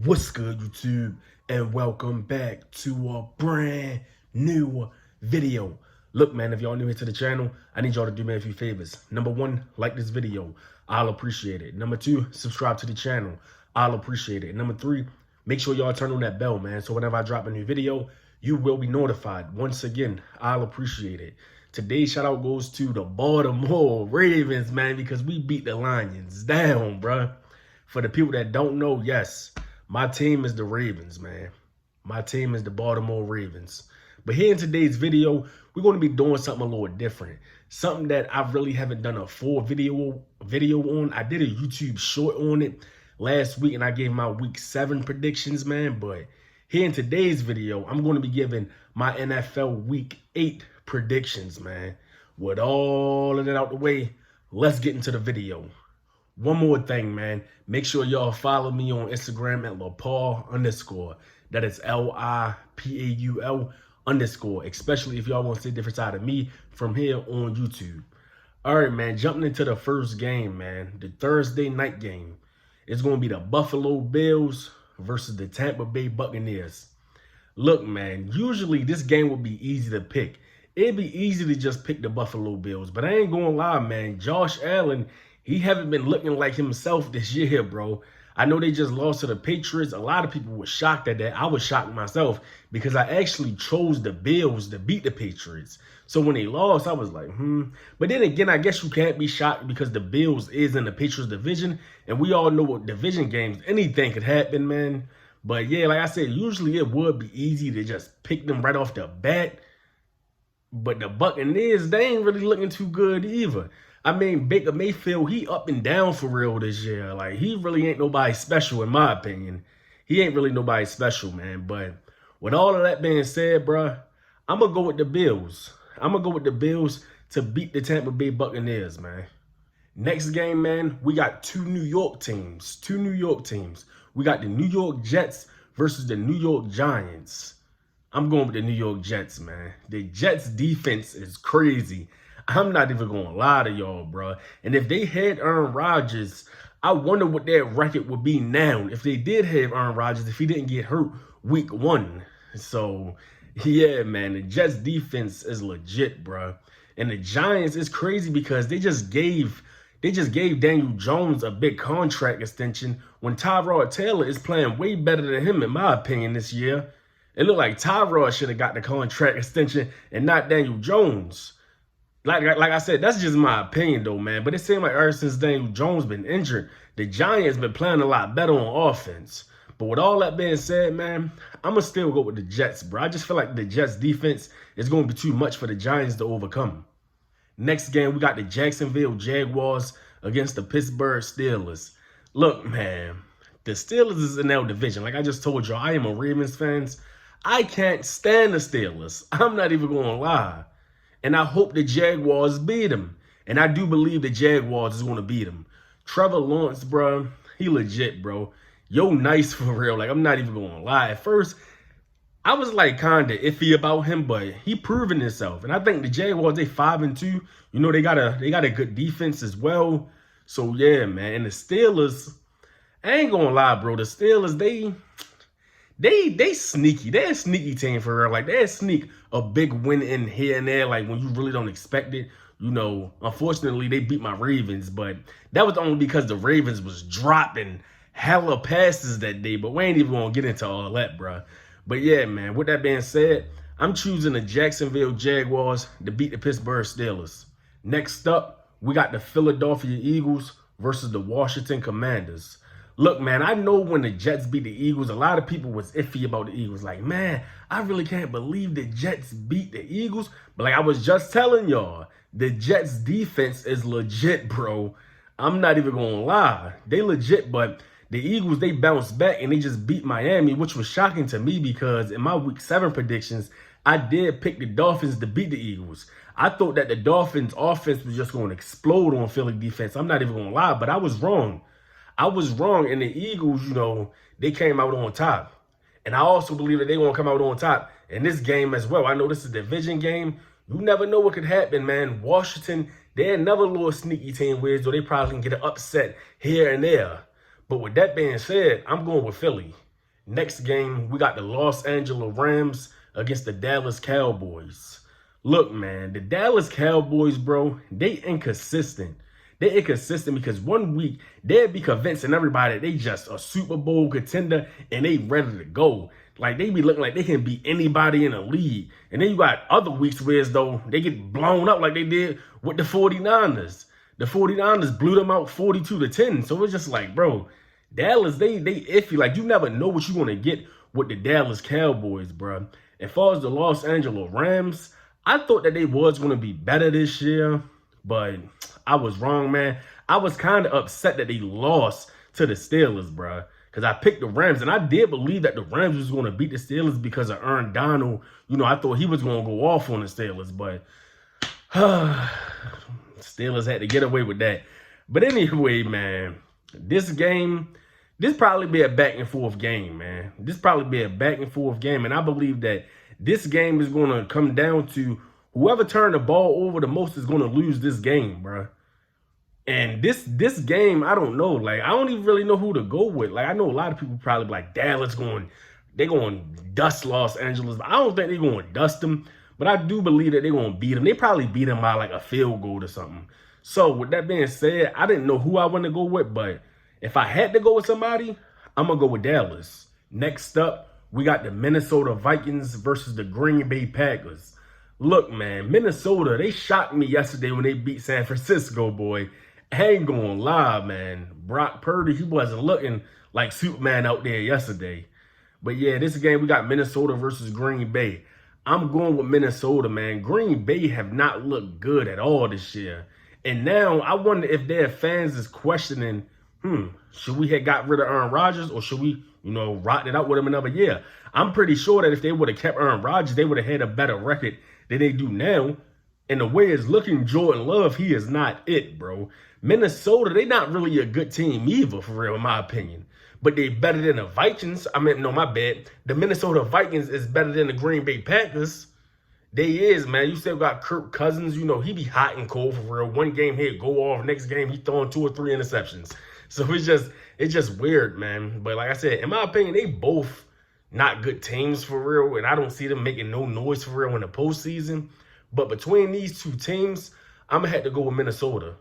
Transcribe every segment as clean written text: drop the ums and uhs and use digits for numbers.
What's good, YouTube? And welcome back to a brand new video. Look, man, if y'all new here to the channel, I need y'all to do me a few favors. Number one, like this video. I'll appreciate it. Number two, subscribe to the channel. I'll appreciate it. Number three, make sure y'all turn on that bell, man. So whenever I drop a new video, you will be notified. Once again, I'll appreciate it. Today's shout out goes to the Baltimore Ravens, man, because we beat the Lions down, bruh. For the people that don't know, yes, my team is the Ravens, man. My team is the Baltimore Ravens. But here in today's video, we're going to be doing something a little different. Something that I really haven't done a full video on. I did a YouTube short on it last week, and I gave my week 7 predictions, man. But here in today's video, I'm going to be giving my NFL week 8 predictions, man. With all of that out the way, let's get into the video. One more thing, man. Make sure y'all follow me on Instagram at LaPaul_. That is LIPAUL_. Especially if y'all want to see a different side of me from here on YouTube. All right, man. Jumping into the first game, man. The Thursday night game. It's going to be the Buffalo Bills versus the Tampa Bay Buccaneers. Look, man. Usually this game would be easy to pick. It'd be easy to just pick the Buffalo Bills. But I ain't going to lie, man. Josh Allen, he haven't been looking like himself this year, bro. I know they just lost to the Patriots. A lot of people were shocked at that. I was shocked myself because I actually chose the Bills to beat the Patriots. So when they lost, I was like, But then again, I guess you can't be shocked because the Bills is in the Patriots division. And we all know what division games, anything could happen, man. But yeah, like I said, usually it would be easy to just pick them right off the bat. But the Buccaneers, they ain't really looking too good either. I mean, Baker Mayfield, he up and down for real this year. Like, he really ain't nobody special, in my opinion. He ain't really nobody special, man. But with all of that being said, bruh, I'm going to go with the Bills. I'm going to go with the Bills to beat the Tampa Bay Buccaneers, man. Next game, man, we got two New York teams. We got the New York Jets versus the New York Giants. I'm going with the New York Jets, man. The Jets defense is crazy. I'm not even going to lie to y'all, bro. And if they had Aaron Rodgers, I wonder what their record would be now if they did have Aaron Rodgers, if he didn't get hurt week 1. So, yeah, man, the Jets defense is legit, bro. And the Giants is crazy because they just gave Daniel Jones a big contract extension when Tyrod Taylor is playing way better than him, in my opinion, this year. It looked like Tyrod should have got the contract extension and not Daniel Jones. Like I said, that's just my opinion, though, man. But it seemed like ever since Daniel Jones been injured, the Giants been playing a lot better on offense. But with all that being said, man, I'm going to still go with the Jets, bro. I just feel like the Jets defense is going to be too much for the Giants to overcome. Next game, we got the Jacksonville Jaguars against the Pittsburgh Steelers. Look, man, the Steelers is in their division. Like I just told y'all, I am a Ravens fan. I can't stand the Steelers. I'm not even going to lie. And I hope the Jaguars beat him. And I do believe the Jaguars is going to beat him. Trevor Lawrence, bro, he legit, bro. Yo, nice for real. Like, I'm not even going to lie. At first, I was like kind of iffy about him, but he proven himself. And I think the Jaguars, they 5-2. You know, they got a good defense as well. So, yeah, man. And the Steelers, I ain't going to lie, bro. The Steelers, they sneaky. They're a sneaky team for real. Like, they sneak a big win in here and there, like when you really don't expect it. You know, unfortunately, they beat my Ravens, but that was only because the Ravens was dropping hella passes that day. But we ain't even gonna get into all that, bro. But yeah, man, with that being said, I'm choosing the Jacksonville Jaguars to beat the Pittsburgh Steelers. Next up, we got the Philadelphia Eagles versus the Washington Commanders. Look, man, I know when the Jets beat the Eagles, a lot of people was iffy about the Eagles. Like, man, I really can't believe the Jets beat the Eagles. But like I was just telling y'all, the Jets defense is legit, bro. I'm not even going to lie. They legit, but the Eagles, they bounced back and they just beat Miami, which was shocking to me because in my week 7 predictions, I did pick the Dolphins to beat the Eagles. I thought that the Dolphins offense was just going to explode on Philly defense. I'm not even going to lie, but I was wrong. And the Eagles, you know, they came out on top. And I also believe that they're going to come out on top in this game as well. I know this is a division game. You never know what could happen, man. Washington, they're another little sneaky team where they probably can get an upset here and there. But with that being said, I'm going with Philly. Next game, we got the Los Angeles Rams against the Dallas Cowboys. Look, man, the Dallas Cowboys, bro, they inconsistent. They're inconsistent because one week they'll be convincing everybody that they just a Super Bowl contender and they ready to go. Like, they be looking like they can beat anybody in the league. And then you got other weeks where as though they get blown up like they did with the 49ers. The 49ers blew them out 42-10. So it's just like, bro, Dallas, they iffy. Like, you never know what you're going to get with the Dallas Cowboys, bro. As far as the Los Angeles Rams, I thought that they was going to be better this year, but I was wrong, man. I was kind of upset that they lost to the Steelers, bro, because I picked the Rams, and I did believe that the Rams was going to beat the Steelers because of Aaron Donald. You know, I thought he was going to go off on the Steelers, but Steelers had to get away with that. But anyway, man, this probably be a back and forth game, man. This probably be a back and forth game, and I believe that this game is going to come down to whoever turned the ball over the most is going to lose this game, bro. And this game, I don't know. Like, I don't even really know who to go with. Like, I know a lot of people probably like, Dallas they're going to dust Los Angeles. I don't think they're going to dust them, but I do believe that they're going to beat them. They probably beat them by like a field goal or something. So with that being said, I didn't know who I want to go with, but if I had to go with somebody, I'm going to go with Dallas. Next up, we got the Minnesota Vikings versus the Green Bay Packers. Look, man, Minnesota, they shocked me yesterday when they beat San Francisco, boy. I ain't gonna lie, man. Brock Purdy, he wasn't looking like Superman out there yesterday. But yeah, this game, we got Minnesota versus Green Bay. I'm going with Minnesota, man. Green Bay have not looked good at all this year. And now I wonder if their fans is questioning, should we have got rid of Aaron Rodgers or should we, rot it out with him another year? I'm pretty sure that if they would have kept Aaron Rodgers, they would have had a better record than they do now. And the way it's looking, Jordan Love, he is not it, bro. Minnesota, they not really a good team either, for real, in my opinion. But they better than the Vikings. My bad. The Minnesota Vikings is better than the Green Bay Packers. They is, man. You still got Kirk Cousins. He be hot and cold, for real. One game he'd go off. Next game, he throwing 2 or 3 interceptions. So it's just weird, man. But like I said, in my opinion, they both not good teams, for real. And I don't see them making no noise, for real, in the postseason. But between these two teams, I'm going to have to go with Minnesota.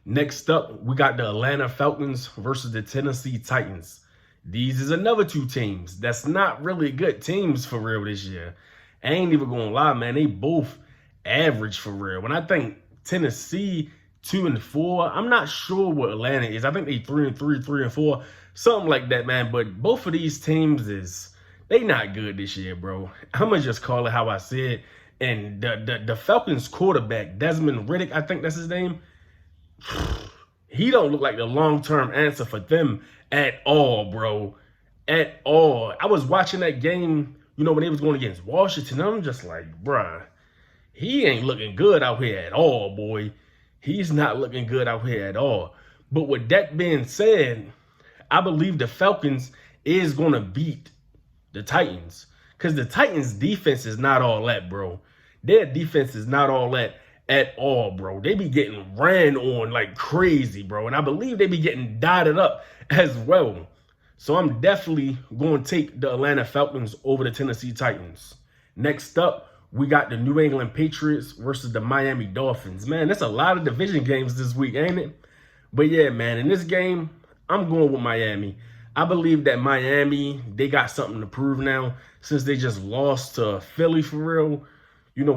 Next up, we got the Atlanta Falcons versus the Tennessee Titans. These is another two teams that's not really good teams, for real, this year. I ain't even going to lie, man. They both average, for real. When I think Tennessee 2-4, I'm not sure what Atlanta is. I think they 3-3, 3-4, something like that, man. But both of these teams they not good this year, bro. I'm going to just call it how I see it. And the Falcons quarterback, Desmond Riddick, I think that's his name, he don't look like the long-term answer for them at all, bro. At all. I was watching that game, when they was going against Washington. I'm just like, bruh, he ain't looking good out here at all, boy. He's not looking good out here at all. But with that being said, I believe the Falcons is going to beat the Titans. Because the Titans' defense is not all that, bro. Their defense is not all that at all, bro. They be getting ran on like crazy, bro. And I believe they be getting dotted up as well. So I'm definitely going to take the Atlanta Falcons over the Tennessee Titans. Next up, we got the New England Patriots versus the Miami Dolphins. Man, that's a lot of division games this week, ain't it? But yeah, man, in this game, I'm going with Miami. I believe that Miami, they got something to prove now since they just lost to Philly, for real.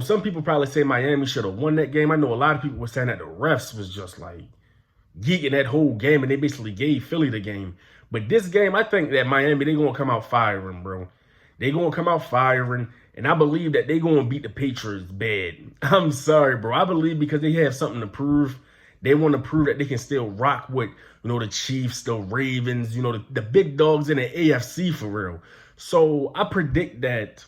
Some people probably say Miami should have won that game. I know a lot of people were saying that the refs was just like geeking that whole game and they basically gave Philly the game. But this game, I think that Miami, they're going to come out firing, bro. They're going to come out firing, and I believe that they're going to beat the Patriots bad. I'm sorry, bro. I believe because they have something to prove. They want to prove that they can still rock with, the Chiefs, the Ravens, the big dogs in the AFC, for real. So I predict that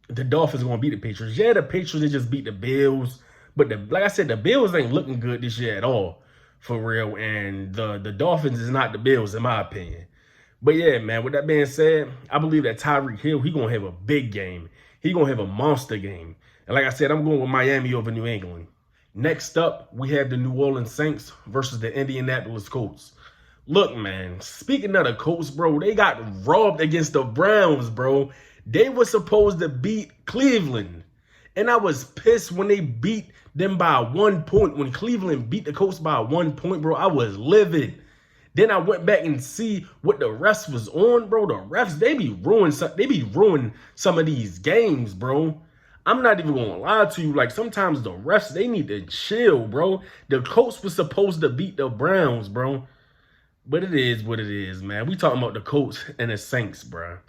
the Dolphins are going to beat the Patriots. Yeah, the Patriots, they just beat the Bills. But like I said, the Bills ain't looking good this year at all, for real. And the Dolphins is not the Bills, in my opinion. But yeah, man, with that being said, I believe that Tyreek Hill, he going to have a big game. He going to have a monster game. And like I said, I'm going with Miami over New England. Next up, we have the New Orleans Saints versus the Indianapolis Colts. Look, man, speaking of the Colts, bro, they got robbed against the Browns, bro. They were supposed to beat Cleveland. And I was pissed when they beat them by 1 point. When Cleveland beat the Colts by 1 point, bro, I was livid. Then I went back and see what the refs was on, bro. The refs, they be ruining some of these games, bro. I'm not even gonna lie to you. Like, sometimes the refs, they need to chill, bro. The Colts was supposed to beat the Browns, bro. But it is what it is, man. We talking about the Colts and the Saints, bro.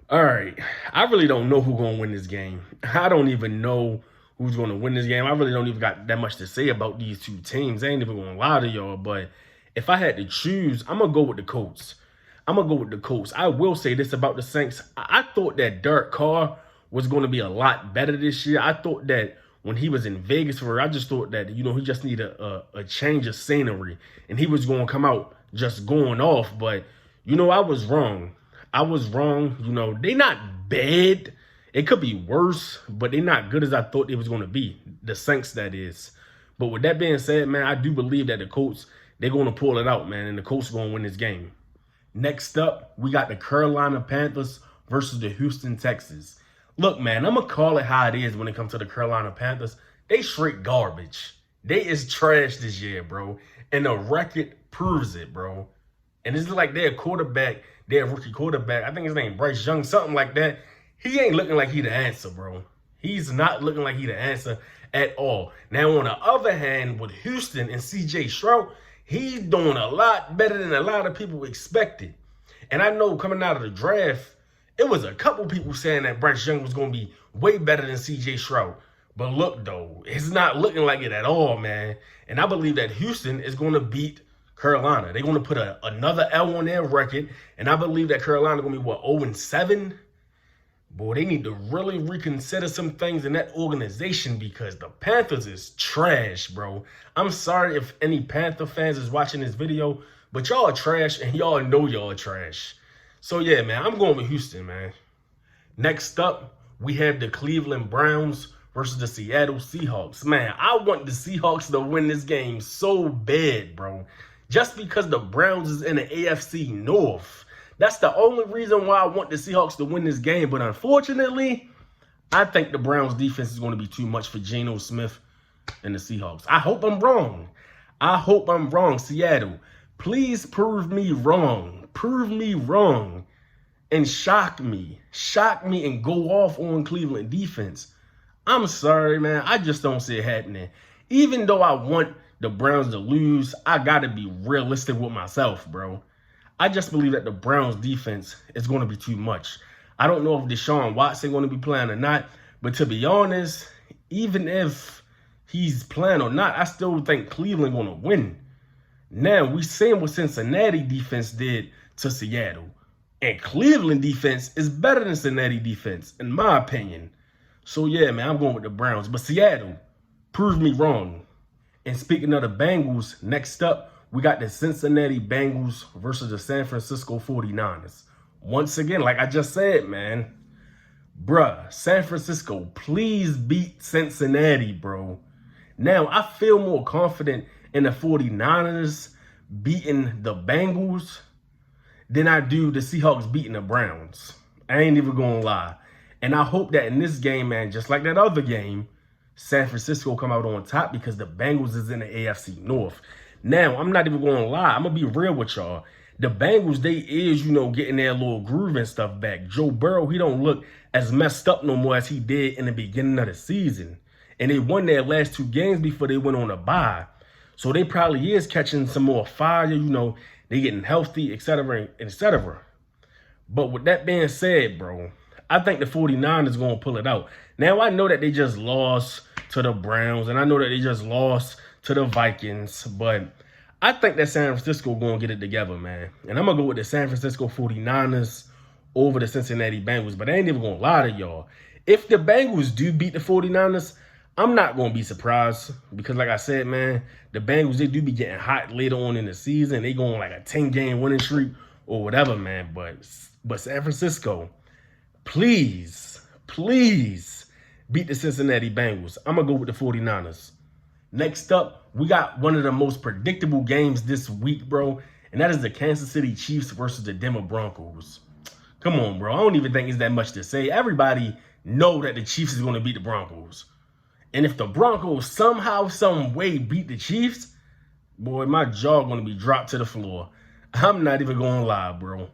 All right. I really don't know who's going to win this game. I don't even know who's going to win this game. I really don't even got that much to say about these two teams. I ain't even going to lie to y'all. But if I had to choose, I'm going to go with the Colts. I'm going to go with the Colts. I will say this about the Saints. I thought that Derek Carr was going to be a lot better this year. I thought that when he was in Vegas for her, I just thought that, he just needed a change of scenery. And he was going to come out just going off. But, I was wrong. I was wrong. They not bad. It could be worse, but they're not good as I thought they was going to be. The Saints, that is. But with that being said, man, I do believe that the Colts, they're going to pull it out, man. And the Colts are going to win this game. Next up, we got the Carolina Panthers versus the Houston Texans. Look, man, I'm going to call it how it is when it comes to the Carolina Panthers. They straight garbage. They is trash this year, bro. And the record proves it, bro. And it's like their quarterback, their rookie quarterback, I think his name Bryce Young, something like that. He ain't looking like he the answer, bro. He's not looking like he the answer at all. Now, on the other hand, with Houston and C.J. Stroud, he's doing a lot better than a lot of people expected. And I know coming out of the draft, it was a couple people saying that Bryce Young was going to be way better than C.J. Stroud. But look, though, it's not looking like it at all, man. And I believe that Houston is going to beat Carolina. They're going to put another L on their record. And I believe that Carolina is going to be, 0-7? Boy, they need to really reconsider some things in that organization because the Panthers is trash, bro. I'm sorry if any Panther fans is watching this video, but y'all are trash and y'all know y'all are trash. So, yeah, man, I'm going with Houston, man. Next up, we have the Cleveland Browns versus the Seattle Seahawks. Man, I want the Seahawks to win this game so bad, bro. Just because the Browns is in the AFC North. That's the only reason why I want the Seahawks to win this game. But unfortunately, I think the Browns defense is going to be too much for Geno Smith and the Seahawks. I hope I'm wrong. I hope I'm wrong, Seattle. Please prove me wrong. Prove me wrong and shock me. Shock me and go off on Cleveland defense. I'm sorry, man. I just don't see it happening. Even though I want the Browns to lose, I got to be realistic with myself, bro. I just believe that the Browns defense is going to be too much. I don't know if Deshaun Watson going to be playing or not, but to be honest, even if he's playing or not, I still think Cleveland going to win. Now, we seen what Cincinnati defense did to Seattle. And Cleveland defense is better than Cincinnati defense, in my opinion. So, yeah, man, I'm going with the Browns. But Seattle, prove me wrong. And speaking of the Bengals, next up, we got the Cincinnati Bengals versus the San Francisco 49ers. Once again, like I just said, man, bruh, San Francisco, please beat Cincinnati, bro. Now, I feel more confident in the 49ers beating the Bengals than I do the Seahawks beating the Browns. I ain't even gonna lie. And I hope that in this game, man, just like that other game, San Francisco come out on top because the Bengals is in the AFC North. Now, I'm not even gonna lie. I'm gonna be real with y'all. The Bengals, they is, getting their little groove and stuff back. Joe Burrow, he don't look as messed up no more as he did in the beginning of the season. And they won their last 2 games before they went on a bye. So they probably is catching some more fire, they getting healthy, etc., etc. But with that being said, bro, I think the 49ers going to pull it out. Now, I know that they just lost to the Browns, and I know that they just lost to the Vikings, but I think that San Francisco going to get it together, man. And I'm going to go with the San Francisco 49ers over the Cincinnati Bengals, but I ain't even going to lie to y'all. If the Bengals do beat the 49ers, I'm not going to be surprised because, like I said, man, the Bengals, they do be getting hot later on in the season. They going like a 10-game winning streak or whatever, man. But San Francisco, please beat the Cincinnati Bengals. I'm going to go with the 49ers. Next up, we got one of the most predictable games this week, bro. and that is the Kansas City Chiefs versus the Denver Broncos. Come on, bro. I don't even think it's that much to say. Everybody know that the Chiefs is going to beat the Broncos. And if the Broncos somehow, some way beat the Chiefs, boy, my jaw going to be dropped to the floor. I'm not even going to lie, bro.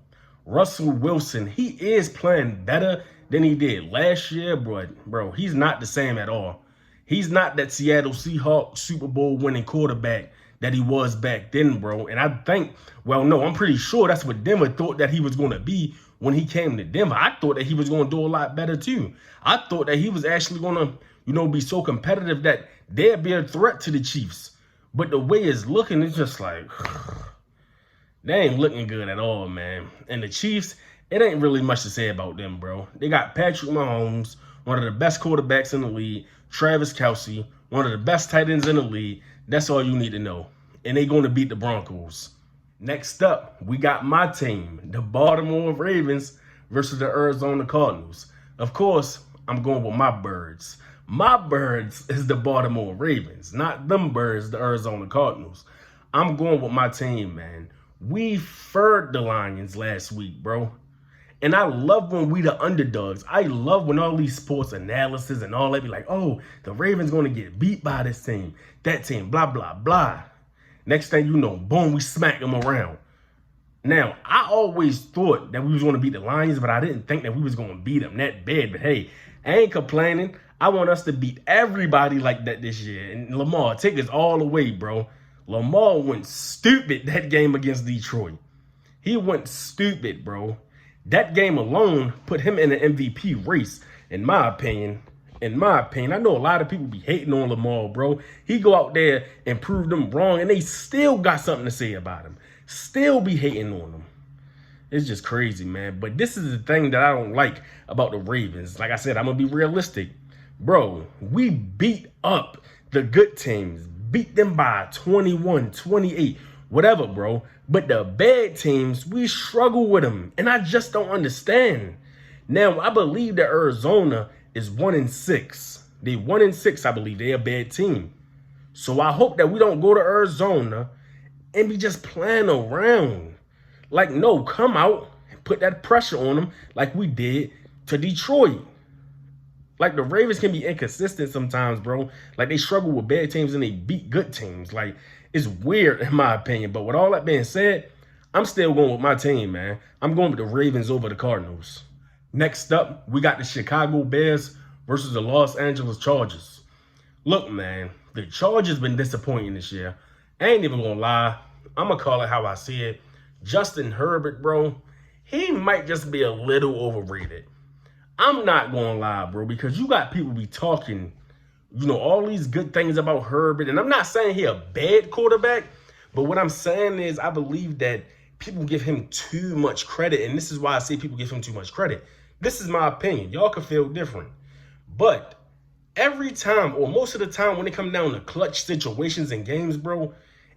Russell Wilson, he is playing better than he did last year, but, bro, he's not the same at all. He's not that Seattle Seahawks Super Bowl winning quarterback that he was back then, bro. And I think, well, no, I'm pretty sure that's what Denver thought that he was going to be when he came to Denver. I thought that he was going to do a lot better, too. I thought that he was actually going to, be so competitive that they'd be a threat to the Chiefs. But the way it's looking, it's just like, they ain't looking good at all, man. And the Chiefs, it ain't really much to say about them, bro. They got Patrick Mahomes, one of the best quarterbacks in the league, Travis Kelce, one of the best tight ends in the league. That's all you need to know. And they going to beat the Broncos. Next up, we got my team, the Baltimore Ravens versus the Arizona Cardinals. Of course, I'm going with my birds. My birds is the Baltimore Ravens, not them birds, the Arizona Cardinals. I'm going with my team, man. We furred the Lions last week, bro. And I love when we the underdogs. I love when all these sports analysis and all that be like, oh, the Ravens going to get beat by this team, that team, blah, blah, blah. Next thing you know, boom, we smack them around. Now, I always thought that we was going to beat the Lions, but I didn't think that we was going to beat them that bad. But hey, I ain't complaining. I want us to beat everybody like that this year. And Lamar, take us all away, bro. Lamar went stupid that game against Detroit. He went stupid, bro. That game alone put him in an MVP race, in my opinion. In my opinion, I know a lot of people be hating on Lamar, bro. He go out there and prove them wrong, and they still got something to say about him. Still be hating on him. It's just crazy, man. But this is the thing that I don't like about the Ravens. Like I said, I'm going to be realistic. Bro, we beat up the good teams. Beat them by 21, 28, whatever, bro. But the bad teams, we struggle with them. And I just don't understand. Now, I believe that Arizona is 1-6. They 1-6, I believe. They're a bad team. So I hope that we don't go to Arizona and be just playing around. Like, no, come out and put that pressure on them like we did to Detroit. Like, the Ravens can be inconsistent sometimes, bro. Like, they struggle with bad teams and they beat good teams. Like, it's weird in my opinion. But with all that being said, I'm still going with my team, man. I'm going with the Ravens over the Cardinals. Next up, we got the Chicago Bears versus the Los Angeles Chargers. Look, man, the Chargers been disappointing this year. I ain't even gonna lie. I'm gonna call it how I see it. Justin Herbert, bro, he might just be a little overrated. I'm not gonna lie, bro, because you got people be talking, all these good things about Herbert. And I'm not saying he a bad quarterback, but what I'm saying is I believe that people give him too much credit. And this is why I say people give him too much credit. This is my opinion. Y'all can feel different. But every time, or most of the time, when it comes down to clutch situations in games, bro,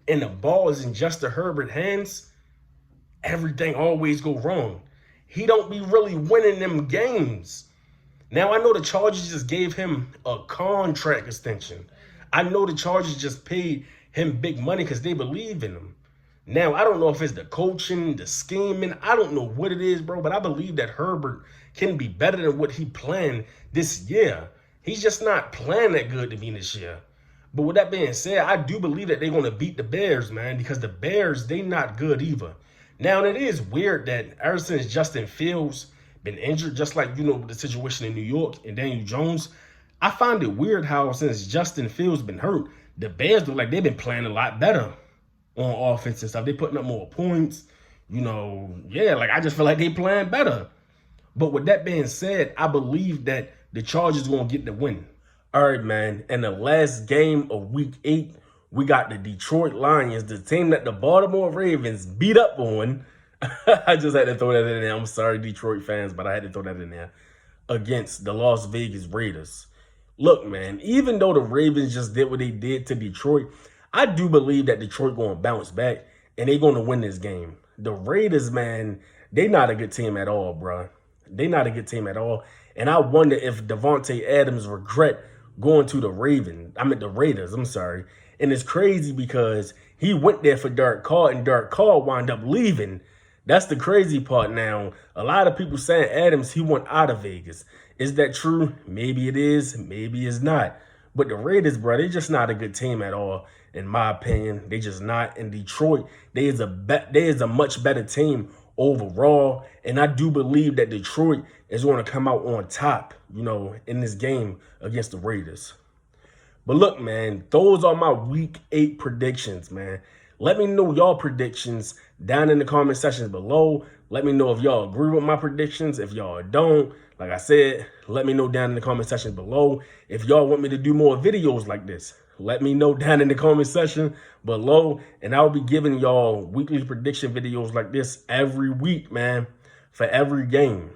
and the ball is in Justin Herbert's hands, everything always go wrong. He don't be really winning them games. Now, I know the Chargers just gave him a contract extension. I know the Chargers just paid him big money because they believe in him. Now, I don't know if it's the coaching, the scheming. I don't know what it is, bro, but I believe that Herbert can be better than what he planned this year. He's just not playing that good to me this year. But with that being said, I do believe that they're going to beat the Bears, man, because the Bears, they not good either. Now, it is weird that ever since Justin Fields been injured, just like, the situation in New York and Daniel Jones, I find it weird how since Justin Fields been hurt, the Bears look like they've been playing a lot better on offense and stuff. They putting up more points, I just feel like they playing better. But with that being said, I believe that the Chargers going to get the win. All right, man. In the last game of Week 8, we got the Detroit Lions, the team that the Baltimore Ravens beat up on. I just had to throw that in there. I'm sorry, Detroit fans, but I had to throw that in there. Against the Las Vegas Raiders. Look, man, even though the Ravens just did what they did to Detroit, I do believe that Detroit going to bounce back and they're going to win this game. The Raiders, man, they not a good team at all, bro. They not a good team at all. And I wonder if Davante Adams regret going to the Raiders. I'm sorry. And it's crazy because He went there for Derek Carr, and Derek Carr wound up leaving. That's the crazy part now. A lot of people saying Adams, he went out of Vegas. Is that true? Maybe it is, maybe it's not. But the Raiders, bro, they're just not a good team at all, in my opinion. They just not. In Detroit, they is a much better team overall. And I do believe that Detroit is going to come out on top, you know, in this game against the Raiders. But look, man, those are my week 8 predictions, man. Let me know y'all predictions down in the comment sections below. Let me know if y'all agree with my predictions. If y'all don't, like I said, let me know down in the comment section below. If y'all want me to do more videos like this, let me know down in the comment section below. And I'll be giving y'all weekly prediction videos like this every week, man, for every game.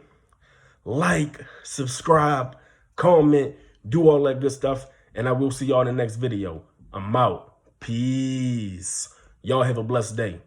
Like, subscribe, comment, do all that good stuff. And I will see y'all in the next video. I'm out. Peace. Y'all have a blessed day.